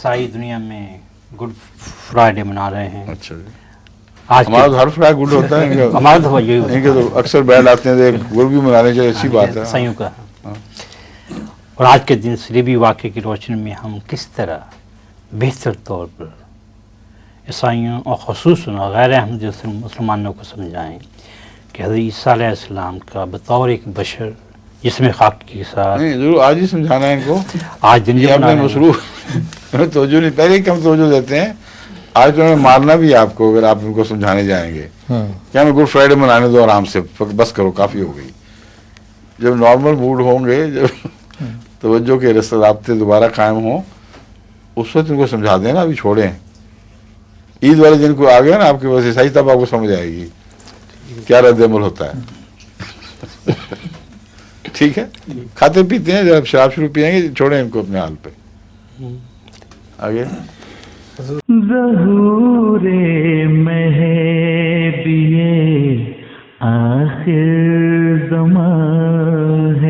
عیسائی دنیا میں گڈ فرائیڈے منا رہے ہیں. اچھا جی. آج ہمارا تو ہر فرائیڈے گڈ ہوتا ہے، ہمارا تو یہی ہوتا ان کے تو اکثر بیڈ آتے ہیں، گڈ بھی منانے چاہیے، اچھی بات ہے. عیسائیوں کا. اور آج کے دن صلیبی واقعے کی روشنی میں ہم کس طرح بہتر طور پر عیسائیوں اور خصوصاً غیر احمدی مسلمانوں کو سمجھائیں کہ حضرت عیسیٰ علیہ السلام کا بطور ایک بشر جسم خاک کے ساتھ نہیں ضرور آج ہی سمجھانا ہے ان کو. آج دن یہ جو اپنے منا رہے ہیں. مصروف توجہ نہیں، پہلے ہی کم توجہ دیتے ہیں. آج تو ہمیں مارنا بھی ہے آپ کو اگر آپ ان کو سمجھانے جائیں گے. کیا ہمیں گڈ فرائیڈے منانے دو آرام سے، بس کرو کافی ہو گئی. جب نارمل موڈ ہوں گے، جب توجہ کے رابطے دوبارہ قائم ہوں، اس وقت ان کو سمجھا دیں نا، ابھی چھوڑیں. عید والے دن کو آ گیا نا آپ کے پاس عیسائی، تب آپ کو سمجھ آئے گی کیا رد عمل ہوتا ہے. ٹھیک ہے، کھاتے پیتے ہیں، جب شراب شروع پیئیں گے چھوڑیں ان کو اپنے حال پہ. آگے ظہور مہدی آخر زمان